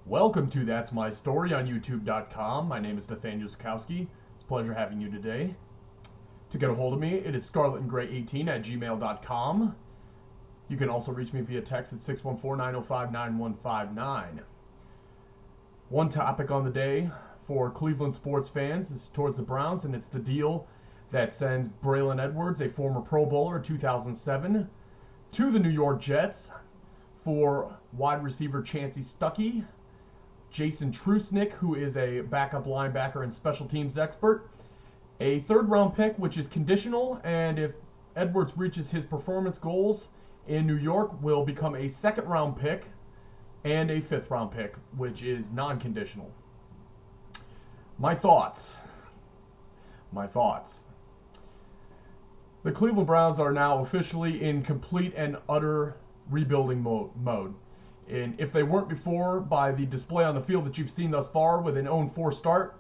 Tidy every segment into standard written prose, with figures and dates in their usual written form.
Welcome to That's My Story on YouTube.com. My name is Nathaniel Zukowski. It's a pleasure having you today. To get a hold of me, it is scarletandgray18 at gmail.com. You can also reach me via text at 614-905-9159. One topic on the day for Cleveland sports fans is towards the Browns, and it's the deal that sends Braylon Edwards, a former Pro Bowler in 2007, to the New York Jets for wide receiver Chansi Stuckey, Jason Trusnick, who is a backup linebacker and special teams expert, a third-round pick, which is conditional, and if Edwards reaches his performance goals in New York, will become a second-round pick, and a fifth-round pick, which is non-conditional. My thoughts. The Cleveland Browns are now officially in complete and utter rebuilding mode. And if they weren't before, by the display on the field that you've seen thus far with an 0-4 start,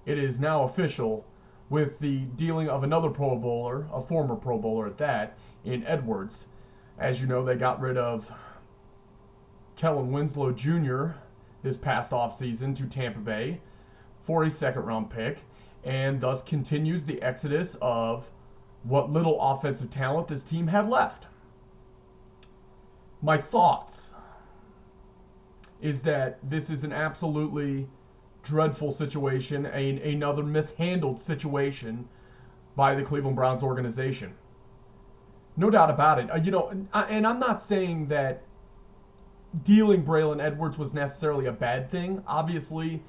it is now official with the dealing of another Pro Bowler, a former Pro Bowler at that, in Edwards. As you know, they got rid of Kellen Winslow Jr. this past offseason to Tampa Bay for a second-round pick, and thus continues the exodus of what little offensive talent this team had left. My thoughts is that this is an absolutely dreadful situation, another mishandled situation by the Cleveland Browns organization. No doubt about it. And I'm not saying that dealing Braylon Edwards was necessarily a bad thing. Obviously,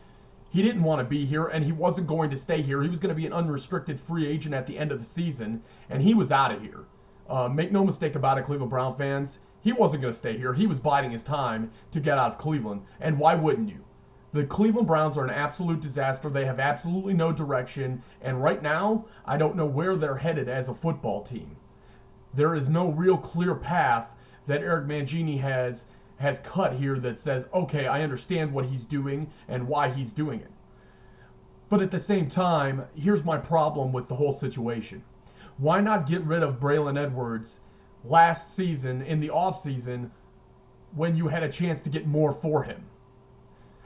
he didn't want to be here, and he wasn't going to stay here. He was going to be an unrestricted free agent at the end of the season, and he was out of here. Make no mistake about it, Cleveland Brown fans. He wasn't going to stay here. He was biding his time to get out of Cleveland. And why wouldn't you? The Cleveland Browns are an absolute disaster. They have absolutely no direction. And right now, I don't know where they're headed as a football team. There is no real clear path that Eric Mangini has cut here that says, okay, I understand what he's doing and why he's doing it. But at the same time, here's my problem with the whole situation. Why not get rid of Braylon Edwards last season in the offseason when you had a chance to get more for him?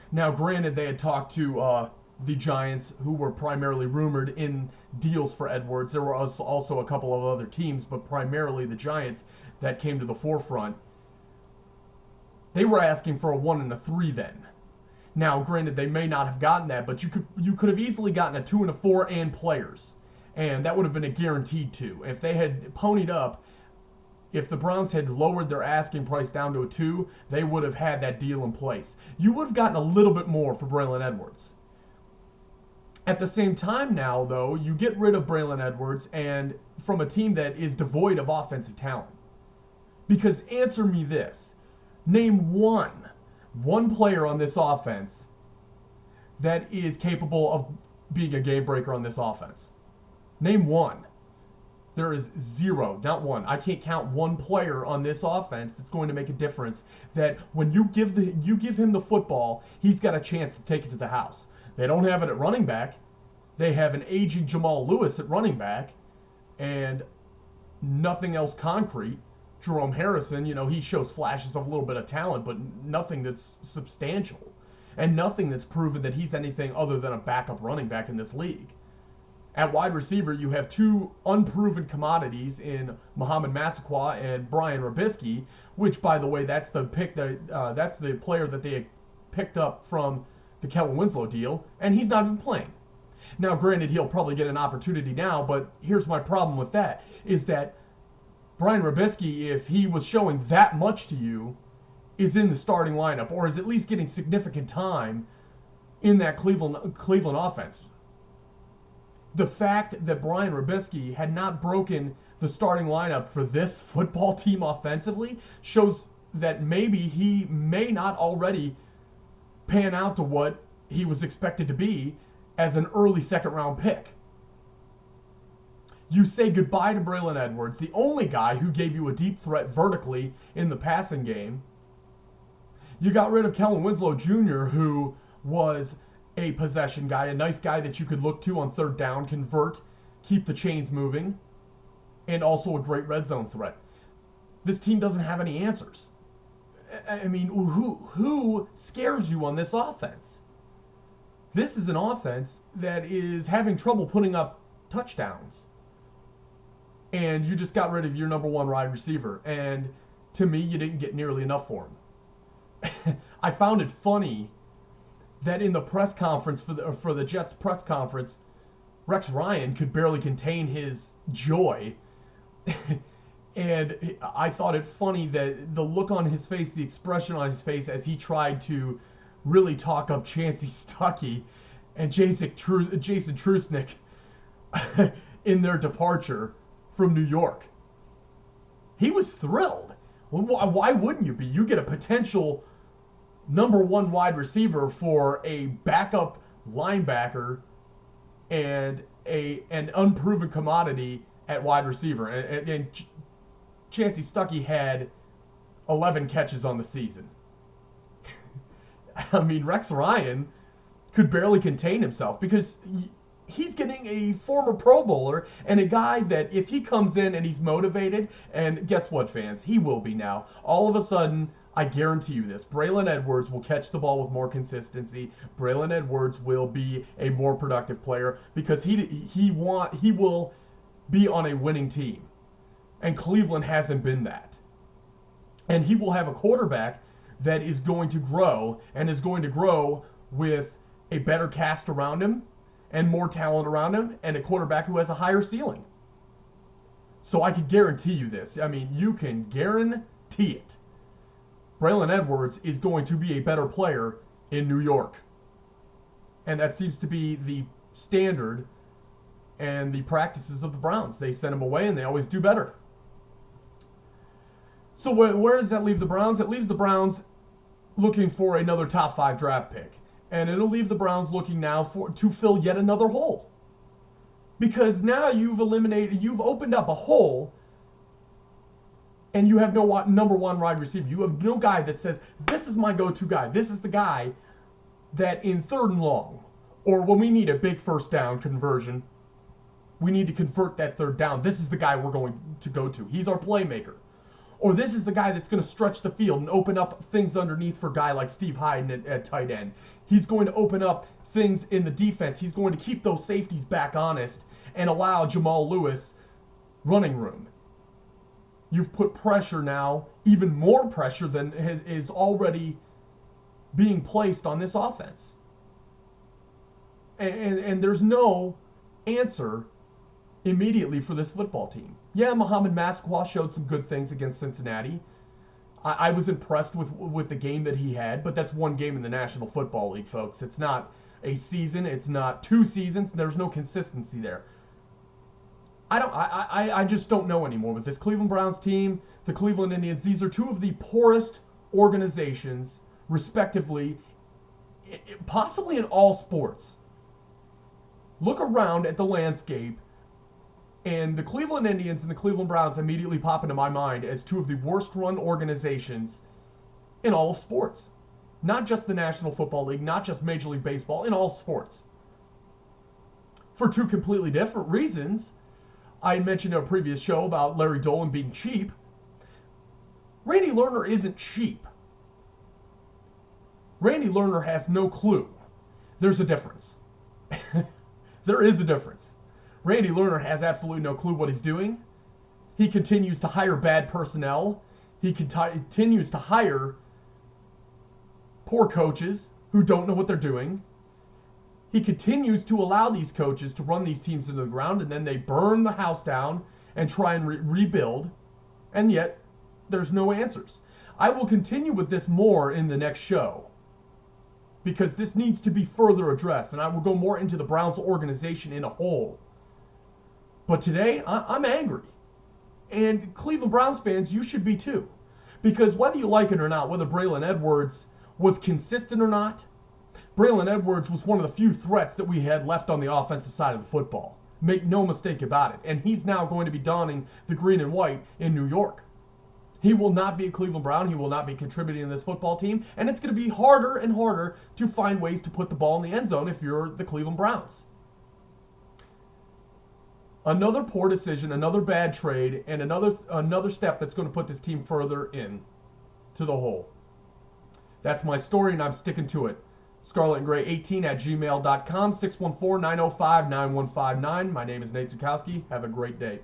Now, granted, they had talked to the Giants, who were primarily rumored in deals for Edwards. There were also a couple of other teams, but primarily the Giants that came to the forefront. They were asking for a 1 and a 3 then. Now, granted, they may not have gotten that, but you could have easily gotten a 2 and a 4 and players, and that would have been a guaranteed 2. If they had ponied up, if the Browns had lowered their asking price down to a 2, they would have had that deal in place. You would have gotten a little bit more for Braylon Edwards. At the same time now, though, you get rid of Braylon Edwards and from a team that is devoid of offensive talent. Because answer me this. Name one player on this offense that is capable of being a game breaker on this offense. Name one. There is zero, not one. I can't count one player on this offense that's going to make a difference, that when you give him the football, he's got a chance to take it to the house. They don't have it at running back. They have an aging Jamal Lewis at running back and nothing else concrete. Jerome Harrison, he shows flashes of a little bit of talent, but nothing that's substantial and nothing that's proven that he's anything other than a backup running back in this league. At wide receiver, you have two unproven commodities in Muhammad Massaquoi and Brian Robisky, which, by the way, that's the player that they picked up from the Kellen Winslow deal, and he's not even playing. Now, granted, he'll probably get an opportunity now, but here's my problem with that, is that Brian Robisky, if he was showing that much to you, is in the starting lineup, or is at least getting significant time in that Cleveland offense. The fact that Brian Robisky had not broken the starting lineup for this football team offensively shows that maybe he may not already pan out to what he was expected to be as an early second-round pick. You say goodbye to Braylon Edwards, the only guy who gave you a deep threat vertically in the passing game. You got rid of Kellen Winslow Jr., who was a possession guy, a nice guy that you could look to on third down, convert, keep the chains moving, and also a great red zone threat. This team doesn't have any answers. I mean, who scares you on this offense? This is an offense that is having trouble putting up touchdowns. And you just got rid of your number one wide receiver. And to me, you didn't get nearly enough for him. I found it funny that in the press conference for the Jets press conference, Rex Ryan could barely contain his joy. And I thought it funny that the look on his face, the expression on his face as he tried to really talk up Chancey Stuckey and Jason Trusnick in their departure from New York. He was thrilled. Why wouldn't you be? You get a potential number one wide receiver for a backup linebacker and an unproven commodity at wide receiver. And Chancey Stuckey had 11 catches on the season. I mean, Rex Ryan could barely contain himself because he's getting a former Pro Bowler and a guy that if he comes in and he's motivated, and guess what, fans? He will be now. All of a sudden, I guarantee you this, Braylon Edwards will catch the ball with more consistency. Braylon Edwards will be a more productive player because he will be on a winning team. And Cleveland hasn't been that. And he will have a quarterback that is going to grow and is going to grow with a better cast around him and more talent around him and a quarterback who has a higher ceiling. So I can guarantee you this. I mean, you can guarantee it. Braylon Edwards is going to be a better player in New York. And that seems to be the standard and the practices of the Browns. They send him away and they always do better. So where does that leave the Browns? It leaves the Browns looking for another top 5 draft pick. And it'll leave the Browns looking now to fill yet another hole. Because now you've opened up a hole and you have no number one wide receiver. You have no guy that says, this is my go-to guy. This is the guy that in 3rd and long, or when we need a big first down conversion, we need to convert that 3rd down. This is the guy we're going to go to. He's our playmaker. Or this is the guy that's going to stretch the field and open up things underneath for a guy like Steve Hyden at tight end. He's going to open up things in the defense. He's going to keep those safeties back honest and allow Jamal Lewis running room. You've put pressure now, even more pressure than is already being placed on this offense. And there's no answer immediately for this football team. Yeah, Mohamed Massaquoi showed some good things against Cincinnati. I was impressed with the game that he had, but that's one game in the National Football League, folks. It's not a season. It's not 2 seasons. There's no consistency there. I just don't know anymore with this Cleveland Browns team, the Cleveland Indians. These are 2 of the poorest organizations, respectively, possibly in all sports. Look around at the landscape, and the Cleveland Indians and the Cleveland Browns immediately pop into my mind as 2 of the worst-run organizations in all of sports. Not just the National Football League, not just Major League Baseball, in all sports. For 2 completely different reasons. I had mentioned in a previous show about Larry Dolan being cheap. Randy Lerner isn't cheap. Randy Lerner has no clue. There's a difference. There is a difference. Randy Lerner has absolutely no clue what he's doing. He continues to hire bad personnel. He continues to hire poor coaches who don't know what they're doing. He continues to allow these coaches to run these teams into the ground, and then they burn the house down and try and rebuild, and yet there's no answers. I will continue with this more in the next show because this needs to be further addressed, and I will go more into the Browns organization in a whole. But today, I'm angry. And Cleveland Browns fans, you should be too. Because whether you like it or not, whether Braylon Edwards was consistent or not, Braylon Edwards was one of the few threats that we had left on the offensive side of the football. Make no mistake about it. And he's now going to be donning the green and white in New York. He will not be a Cleveland Brown. He will not be contributing to this football team. And it's going to be harder and harder to find ways to put the ball in the end zone if you're the Cleveland Browns. Another poor decision, another bad trade, and another step that's going to put this team further in to the hole. That's my story, and I'm sticking to it. ScarletandGray18 at gmail.com, 614-905-9159. My name is Nate Zukowski. Have a great day.